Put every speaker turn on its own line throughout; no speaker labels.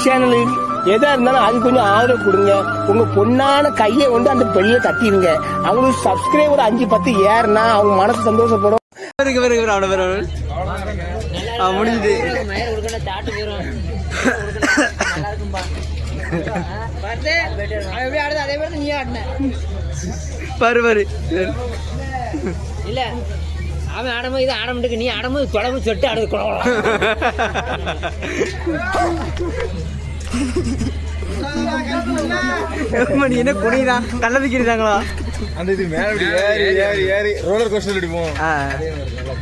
Channel எதா இருந்தாலும் அது கொஞ்சம் ஆதரவு கொடுங்க. உங்க பொண்ணான கையை கொண்டு அந்த பெண்ணில தட்டிடுங்க. அவங்களுக்கு சப்ஸ்கிரைபர் 5-10 ஏறுனா அவங்க மனசு சந்தோஷப்படும்.
முடிஞ்சது பருவரு இல்ல அவன் ஆடமும் இது ஆடமுட்டுக்கு நீ ஆடமும் தொடர்பு சொட்டு ஆடு குழந்தை மணி என்ன குடிதான் கள்ள விக்கிறாங்களா
அந்த இது மேல ஏறி ஏறி ஏறி ரோலர் கோஸ்டர் அடிப்போம்.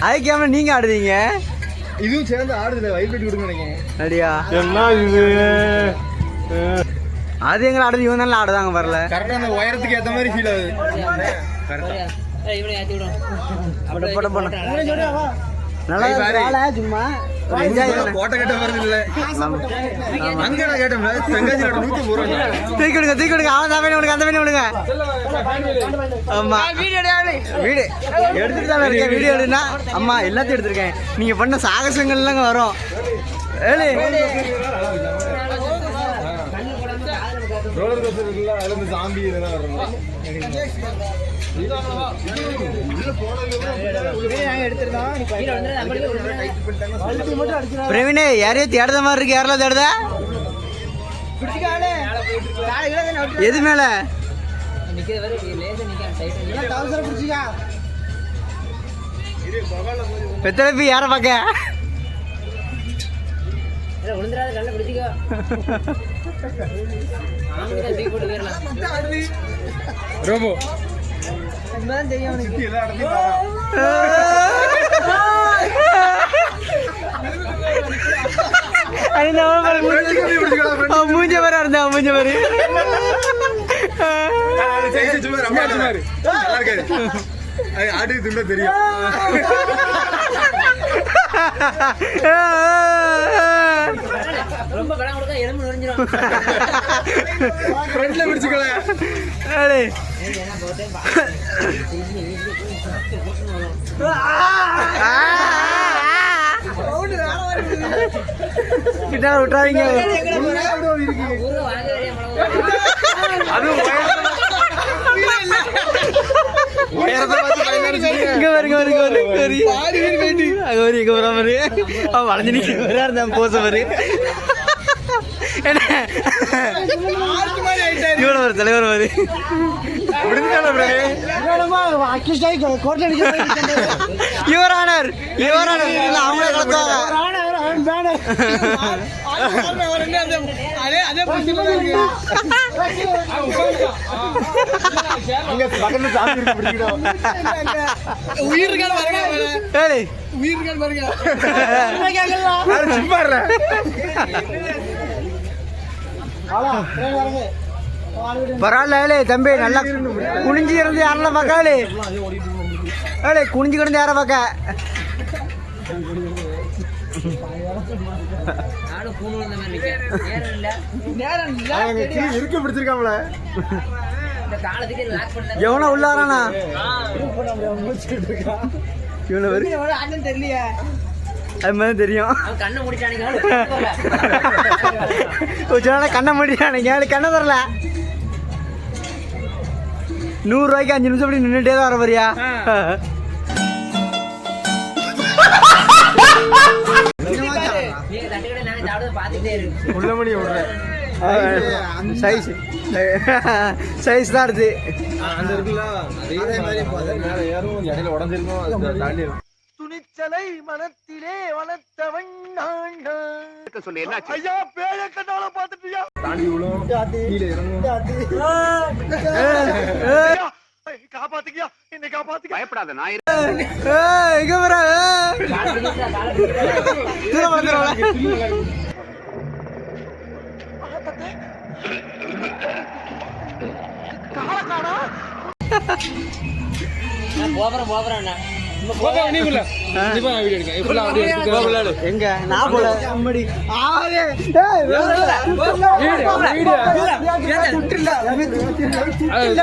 அதுக்காம நீங்க ஆடுவீங்க
இதுவும் சேர்ந்து ஆடுதுல வைப்ரேட் கொடுங்க நினைக்கிறேன்.
அப்படியா
என்ன இது
அது எங்களை ஆடுது இவன் தான் ஆடுதாங்க வரல
கரெக்டா அந்த உயரத்துக்கு ஏத்த மாதிரி ஃபீல் ஆகுது. கரெக்டா
நல்லா சும்மா
கோட்டை கட்ட வருது இல்ல அங்க நான் கேட்டேன் தங்கச்சியோட 100 ரூபாய்
தூக்கி விடுங்க அவன் தான் விடுங்க அந்த வேணும் விடுங்க. ஆமா வீடு எடுத்துட்டு தான் இருக்கேன். வீடியோ எடுனா அம்மா எல்லாத்தையும் எடுத்திருக்கேன். நீங்க பண்ண சாகசங்கள்லாம் வரும்.
ரோலர் கோஸ்டர் இருக்குல்ல அதுல இருந்து ஜாம்பி இதெல்லாம் வரும்.
பிரவீனே யாரையும் தேடுத மாதிரி இருக்கு. யாரெல்லாம் தேடுத எது மேல பெத்தரப்பி யார பாக்க
ரோபோ
மூஞ்ச வர இருந்தா மூஞ்ச வரு
ஆடு துண்டா தெரியும்.
ரொம்ப படம் கொடுத்தா எலும்பு நுழைஞ்சிரும்.
ஃப்ரண்ட்ல பிடிச்சுக்கல.
கிட்ட விட்டுறாதீங்க. வளைஞ்சு நிக்க போச மாதிரி இவ்வளவு தலைவர் மாதிரி யுவர் ஆனர் அவங்களே கலத்துவாங்க. பரவாயில்ல தம்பி நல்லா குனிஞ்சு இருந்து யாரெல்லாம் பார்க்காளே குனிஞ்சு கிடந்து யார பார்க்க
இருக்க பிடிச்சிருக்காங்கள
எவனா உள்ளாரானா தெரியலையே அது மாதிரி தெரியும். கண்ணை முடிச்சானுங்க கண்ணை முடிச்சானுங்க கண்ணை தரல. 100 ரூபாய்க்கு 5 நிமிஷம் அப்படி நின்றுட்டே தான் வர மாதிரியா? சைஸ் தான் இருக்கு. துணிச்சலை மனத்திலே வளர்த்தவன் சொல்லி என்ன ஐயா பேய கண்ணால பாத்துட்டியா தாண்டி விழும் கீழே இறங்கும் காப்பாத்துக்கியா என்னை காப்பாத்துக்க பயப்படாத நான் எங்க வர தூரம் வந்துறவள காலக்காடா நான் போறேன் எங்க நான் போல அம்மடி ஆவே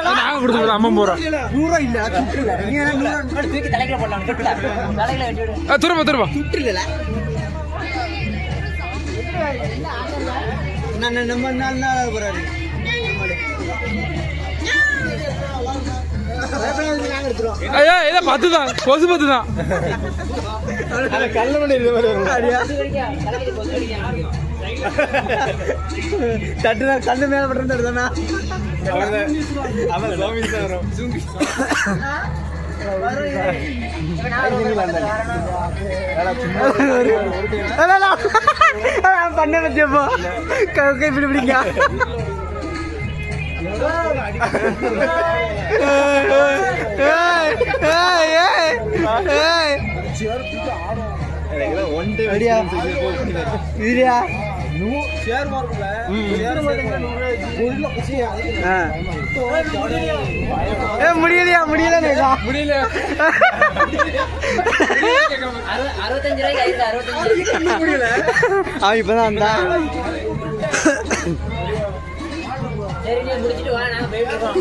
நாங்க கொடுத்து அம்மா போறோம்
100 இல்ல சுற்றுல நீ 100 தூக்கி தலையில போடலாம் சுற்றுல தலையில வெட்டி
திரும்ப
சுற்றுல நம்ம 4 நாள் போறாரு
ஐயா இதை 10 தான் கொசு 10 தான்
கல்ல மணி இது மாதிரி வரும்
தட்டுனா கண்ணு மேல பட்டு எடுத்தானா
அவன் சுவாமி தான் வரும்
பண்ண பத்தியப்போ கை இப்படி பிடிங்க முடியலையா முடியல
முடியல
65 ரூபாய்க்கு 65
அவன் இப்பதான் வந்தா
சரி நீ முடிச்சிட்டு வா நாங்க போயிட்டு இருக்கோம்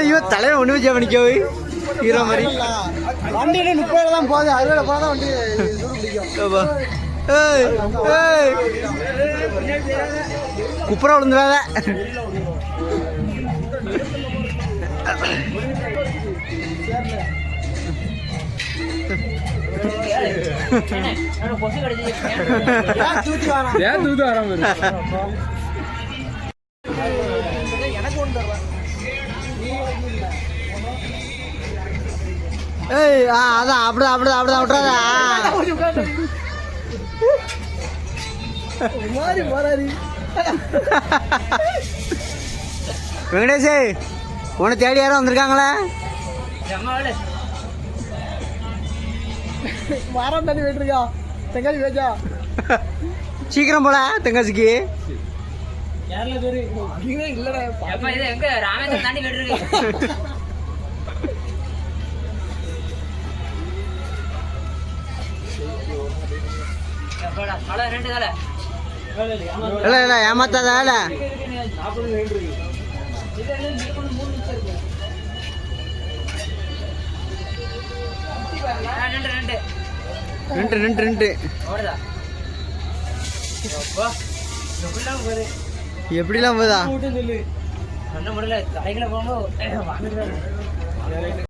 இவன் தலையை ஒண்ணு வச்சு பண்ணிக்கோ ஹீரோ மாதிரி வண்டியில 30 தான் போகுது 60 போனா வண்டி குப்புற விழுந்துடாத
கொசு கடிச்சு
ஏன் தூத்து வராம இருக்கு
அதான் அப்படிதான் விட்டுறாதா வெங்கடேஷ் உன்னை தேடி யாரும் வந்திருக்காங்களே
மரம் தண்ணி போயிட்டுருக்கா தெங்காசி பேச்சா
சீக்கிரம் போல தெங்காசிக்கு
இல்லடா
இது எங்க ராமேஸ்வரம் தாண்டி போயிட்டு இருக்கு
இல்ல ஏமாத்தாத ரெண்டு எப்படிலாம் போதா
முடியல கடைகளை போகும்போது